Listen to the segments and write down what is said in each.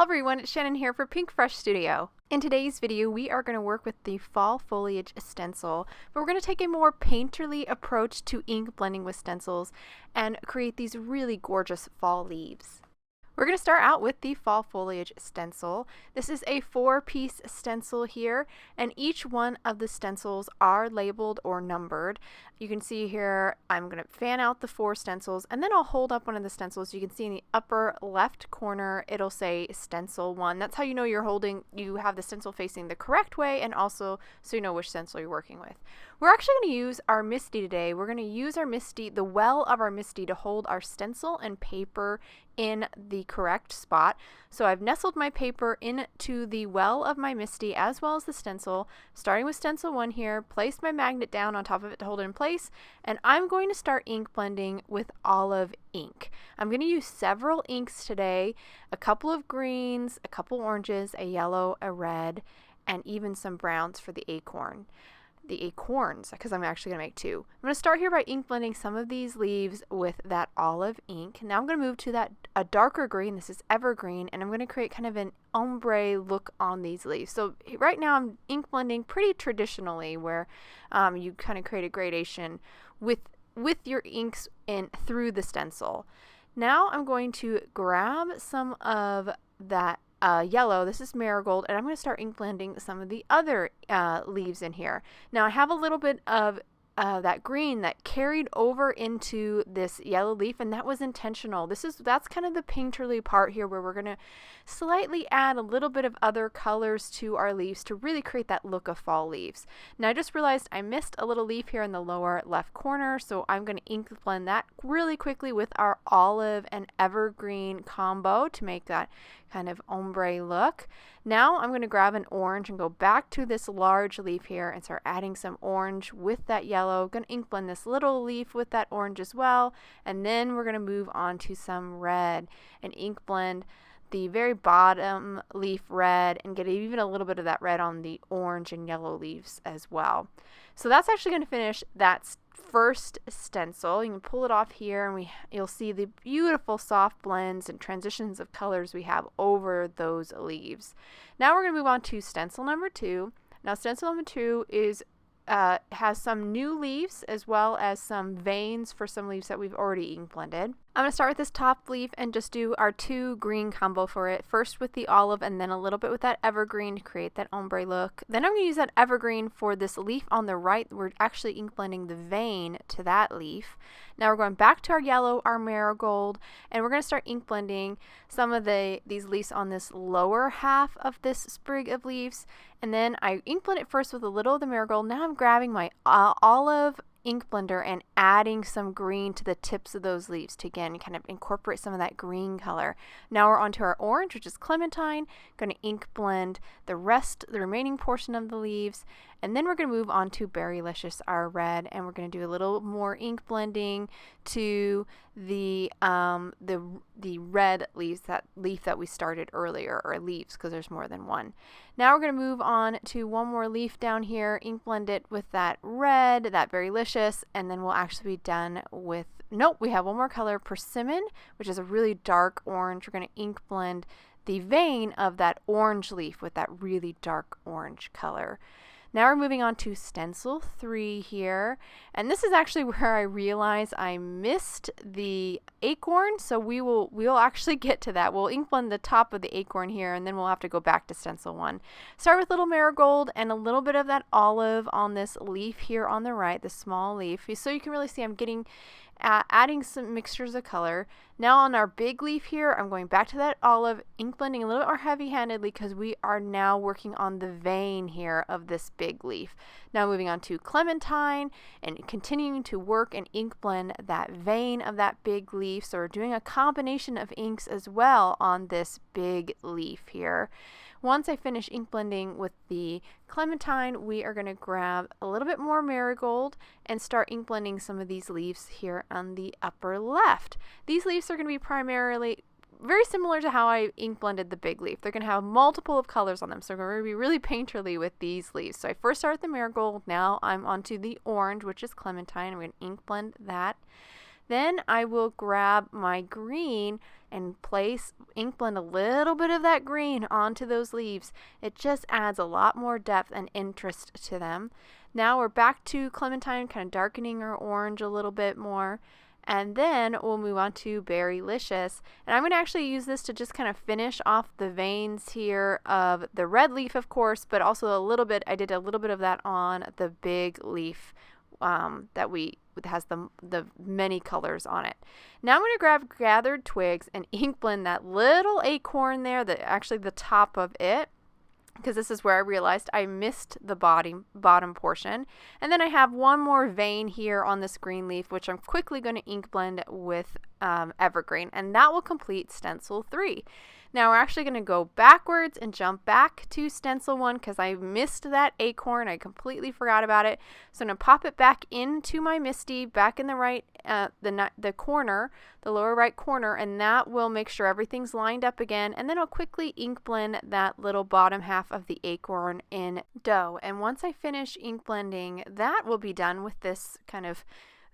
Hello everyone, it's Shannon here for Pinkfresh Studio. In today's video, we are going to work with the Fall Foliage Stencil, but we're going to take a more painterly approach to ink blending with stencils and create these really gorgeous fall leaves. We're going to start out with the Fall Foliage Stencil. This is a 4-piece stencil here, and each one of the stencils are labeled or numbered. You can see here, I'm going to fan out the 4 stencils, and then I'll hold up one of the stencils. You can see in the upper left corner, it'll say Stencil 1. That's how you know you have the stencil facing the correct way, and also so you know which stencil you're working with. We're actually going to use our MISTI today. We're going to use our MISTI, the well of our MISTI, to hold our stencil and paper in the correct spot. So I've nestled my paper into the well of my MISTI as well as the stencil, starting with stencil 1 here, placed my magnet down on top of it to hold it in place, and I'm going to start ink blending with olive ink. I'm going to use several inks today, a couple of greens, a couple oranges, a yellow, a red, and even some browns for the acorns, because I'm actually going to make 2. I'm going to start here by ink blending some of these leaves with that olive ink. Now I'm going to move to a darker green. This is Evergreen, and I'm going to create kind of an ombre look on these leaves. So right now I'm ink blending pretty traditionally, where you kind of create a gradation with your inks through the stencil. Now I'm going to grab some of that yellow, this is Marigold, and I'm going to start ink blending some of the other leaves in here. Now I have a little bit of that green that carried over into this yellow leaf, and that was intentional. That's kind of the painterly part here, where we're going to slightly add a little bit of other colors to our leaves to really create that look of fall leaves. Now I just realized I missed a little leaf here in the lower left corner, so I'm going to ink blend that really quickly with our olive and evergreen combo to make that kind of ombre look. Now I'm going to grab an orange and go back to this large leaf here and start adding some orange with that yellow. I'm going to ink blend this little leaf with that orange as well, and then we're going to move on to some red and ink blend the very bottom leaf red and get even a little bit of that red on the orange and yellow leaves as well. So that's actually going to finish that first stencil. You can pull it off here, and you'll see the beautiful soft blends and transitions of colors we have over those leaves. Now we're going to move on to stencil number 2. Now stencil number 2 has some new leaves as well as some veins for some leaves that we've already ink blended. I'm going to start with this top leaf and just do our 2 green combo for it. First with the olive and then a little bit with that evergreen to create that ombre look. Then I'm going to use that evergreen for this leaf on the right. We're actually ink blending the vein to that leaf. Now we're going back to our yellow, our marigold, and we're going to start ink blending some of these leaves on this lower half of this sprig of leaves. And then I ink blend it first with a little of the marigold. Now I'm grabbing my olive ink blender and adding some green to the tips of those leaves to again kind of incorporate some of that green color. Now we're onto our orange, which is Clementine. Going to ink blend the remaining portion of the leaves, and then we're going to move on to Berrylicious, our red, and we're going to do a little more ink blending to the red leaves, that leaf that we started earlier, or leaves because there's more than one. Now we're going to move on to one more leaf down here, ink blend it with that red, that Berrylicious, and then we'll actually be done with, nope, we have one more color, Persimmon, which is a really dark orange. We're going to ink blend the vein of that orange leaf with that really dark orange color. Now we're moving on to stencil 3 here, and this is actually where I realize I missed the acorn, so we'll actually get to that. We'll ink blend the top of the acorn here, and then we'll have to go back to stencil 1. Start with little marigold and a little bit of that olive on this leaf here on the right, the small leaf, so you can really see I'm adding some mixtures of color. Now on our big leaf here, I'm going back to that olive, ink blending a little bit more heavy-handedly because we are now working on the vein here of this big leaf. Now moving on to Clementine and continuing to work and ink blend that vein of that big leaf. So we're doing a combination of inks as well on this big leaf here. Once I finish ink blending with the Clementine, we are going to grab a little bit more marigold and start ink blending some of these leaves here on the upper left. These leaves are going to be primarily very similar to how I ink blended the big leaf. They're going to have multiple of colors on them, so we're going to be really painterly with these leaves. So I first start with the marigold, now I'm onto the orange, which is Clementine. I'm going to ink blend that. Then I will grab my green and ink blend a little bit of that green onto those leaves. It just adds a lot more depth and interest to them. Now we're back to Clementine, kind of darkening our orange a little bit more. And then we'll move on to Berrylicious. And I'm going to actually use this to just kind of finish off the veins here of the red leaf, of course, but also I did a little bit of that on the big leaf that has the many colors on it. Now I'm going to grab gathered twigs and ink blend that little acorn there, actually the top of it, because this is where I realized I missed the bottom portion. And then I have one more vein here on this green leaf, which I'm quickly going to ink blend with Evergreen, and that will complete stencil 3. Now we're actually going to go backwards and jump back to stencil 1 because I missed that acorn. I completely forgot about it. So I'm going to pop it back into my MISTI, back in the right, the corner, the lower right corner, and that will make sure everything's lined up again. And then I'll quickly ink blend that little bottom half of the acorn in dough. And once I finish ink blending, that will be done with this kind of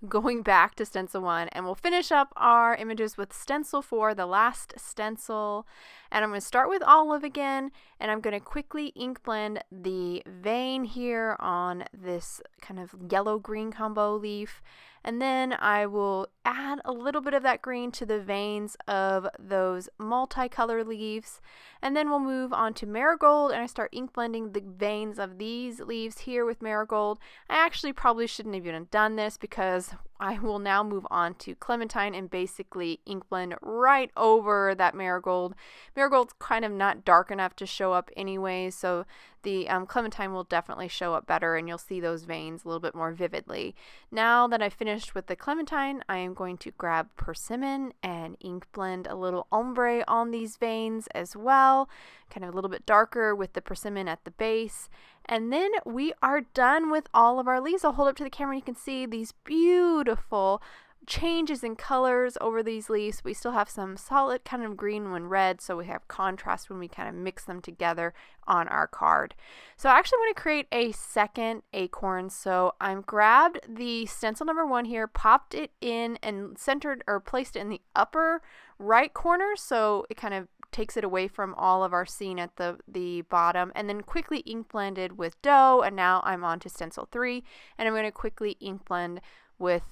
going back to stencil 1, and we'll finish up our images with stencil 4, the last stencil. And I'm going to start with olive again, and I'm going to quickly ink blend the vein here on this kind of yellow-green combo leaf. And then I will add a little bit of that green to the veins of those multicolor leaves. And then we'll move on to Marigold, and I start ink blending the veins of these leaves here with Marigold. I actually probably shouldn't have even done this because I will now move on to Clementine and basically ink blend right over that Marigold. Marigold's kind of not dark enough to show up anyway, so the Clementine will definitely show up better, and you'll see those veins a little bit more vividly. Now that I've finished with the Clementine, I am going to grab Persimmon and ink blend a little ombre on these veins as well, kind of a little bit darker with the Persimmon at the base. And then we are done with all of our leaves. I'll hold up to the camera and you can see these beautiful changes in colors over these leaves. We still have some solid kind of green and red, so we have contrast when we kind of mix them together on our card. So I actually want to create a second acorn. So I'm grabbed the stencil number 1 here, popped it in and centered or placed it in the upper right corner, so it kind of takes it away from all of our scene at the bottom, and then quickly ink blended with dough. And now I'm on to stencil 3, and I'm going to quickly ink blend with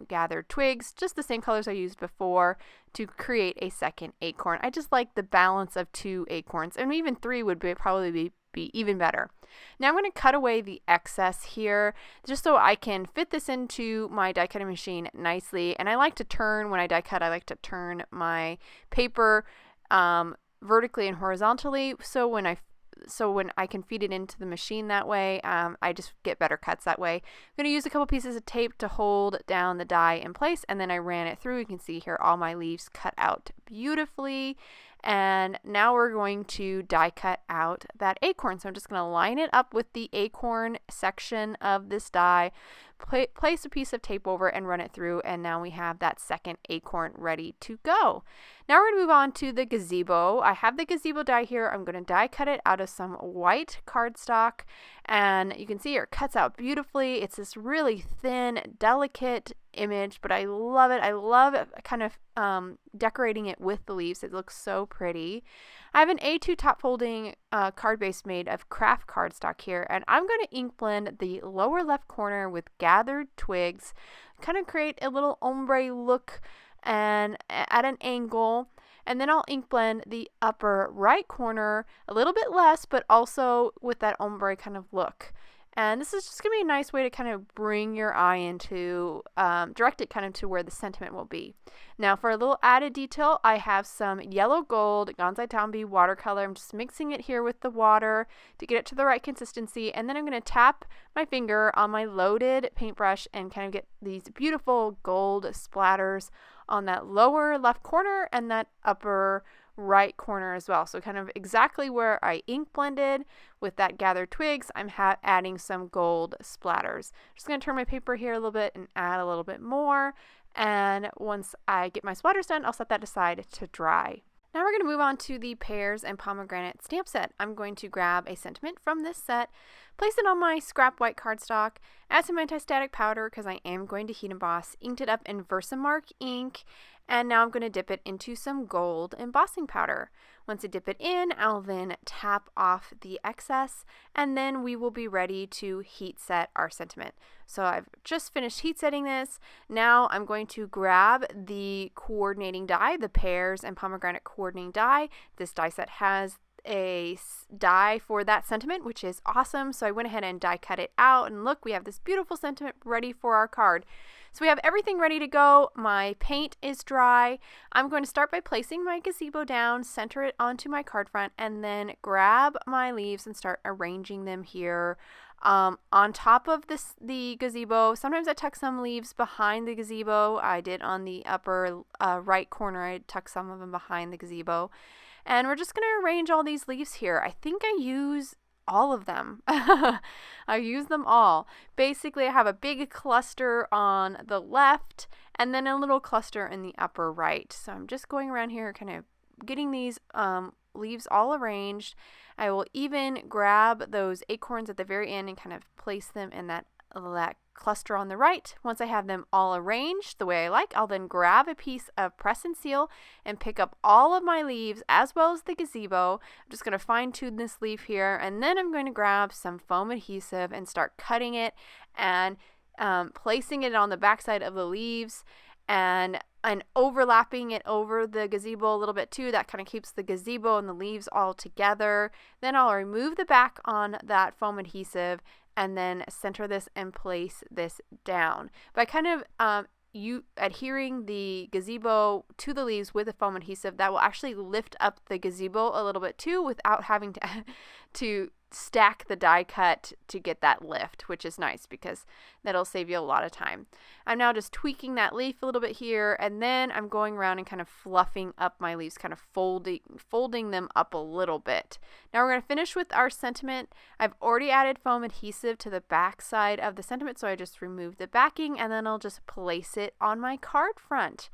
gathered twigs, just the same colors I used before, to create a second acorn. I just like the balance of 2 acorns, and even 3 would probably be even better. Now I'm going to cut away the excess here just so I can fit this into my die cutting machine nicely. And I like to turn, when I die cut, I like to turn my paper vertically and horizontally, so when I can feed it into the machine that way, I just get better cuts that way. I'm going to use a couple pieces of tape to hold down the die in place, and then I ran it through. You can see here all my leaves cut out beautifully. And now we're going to die cut out that acorn. So I'm just going to line it up with the acorn section of this die, place a piece of tape over and run it through, and now we have that second acorn ready to go. Now we're going to move on to the gazebo. I have the gazebo die here. I'm going to die cut it out of some white cardstock, and you can see it cuts out beautifully. It's this really thin, delicate image, but I love it. I love kind of decorating it with the leaves. It looks so pretty. I have an A2 top folding card base made of craft cardstock here, and I'm going to ink blend the lower left corner with gathered twigs, kind of create a little ombre look and at an angle. And then I'll ink blend the upper right corner a little bit less, but also with that ombre kind of look. And this is just going to be a nice way to kind of bring your eye into, direct it kind of to where the sentiment will be. Now for a little added detail, I have some yellow gold Gansai Tambi watercolor. I'm just mixing it here with the water to get it to the right consistency. And then I'm going to tap my finger on my loaded paintbrush and kind of get these beautiful gold splatters on that lower left corner and that upper right corner as well. So kind of exactly where I ink blended with that gathered twigs, I'm adding some gold splatters. Just going to turn my paper here a little bit and add a little bit more. And once I get my splatters done, I'll set that aside to dry. Now we're going to move on to the Pears and Pomegranate stamp set. I'm going to grab a sentiment from this set, place it on my scrap white cardstock, add some anti-static powder because I am going to heat emboss, inked it up in Versamark ink, and now I'm going to dip it into some gold embossing powder. Once I dip it in, I'll then tap off the excess, and then we will be ready to heat set our sentiment. So I've just finished heat setting this. Now I'm going to grab the coordinating die, the Pears and Pomegranate coordinating die. This die set has a die for that sentiment, which is awesome. So I went ahead and die cut it out, and look, we have this beautiful sentiment ready for our card. So we have everything ready to go. My paint is dry. I'm going to start by placing my gazebo down, center it onto my card front, and then grab my leaves and start arranging them here on top of the gazebo. Sometimes I tuck some leaves behind the gazebo. I did on the upper right corner. I tucked some of them behind the gazebo. And we're just going to arrange all these leaves here. I think I use all of them. I use them all. Basically, I have a big cluster on the left and then a little cluster in the upper right. So I'm just going around here kind of getting these leaves all arranged. I will even grab those acorns at the very end and kind of place them in that cluster on the right. Once I have them all arranged the way I like, I'll then grab a piece of press and seal and pick up all of my leaves as well as the gazebo. I'm just going to fine tune this leaf here, and then I'm going to grab some foam adhesive and start cutting it and placing it on the backside of the leaves and overlapping it over the gazebo a little bit too. That kind of keeps the gazebo and the leaves all together. Then I'll remove the back on that foam adhesive and then center this and place this down. By kind of adhering the gazebo to the leaves with a foam adhesive, that will actually lift up the gazebo a little bit too without having to stack the die cut to get that lift, which is nice because that'll save you a lot of time. I'm now just tweaking that leaf a little bit here, and then I'm going around and kind of fluffing up my leaves, kind of folding them up a little bit. Now we're going to finish with our sentiment. I've already added foam adhesive to the back side of the sentiment, so I just removed the backing and then I'll just place it on my card front.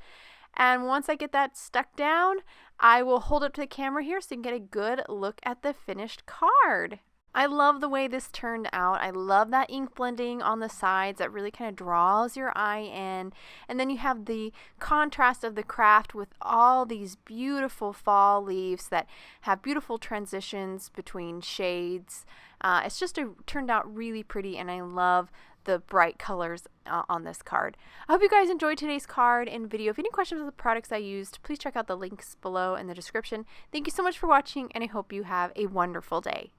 And once I get that stuck down, I will hold it to the camera here so you can get a good look at the finished card. I love the way this turned out. I love that ink blending on the sides that really kind of draws your eye in. And then you have the contrast of the craft with all these beautiful fall leaves that have beautiful transitions between shades. It's just turned out really pretty, and I love the bright colors on this card. I hope you guys enjoyed today's card and video. If you have any questions on the products I used, please check out the links below in the description. Thank you so much for watching, and I hope you have a wonderful day.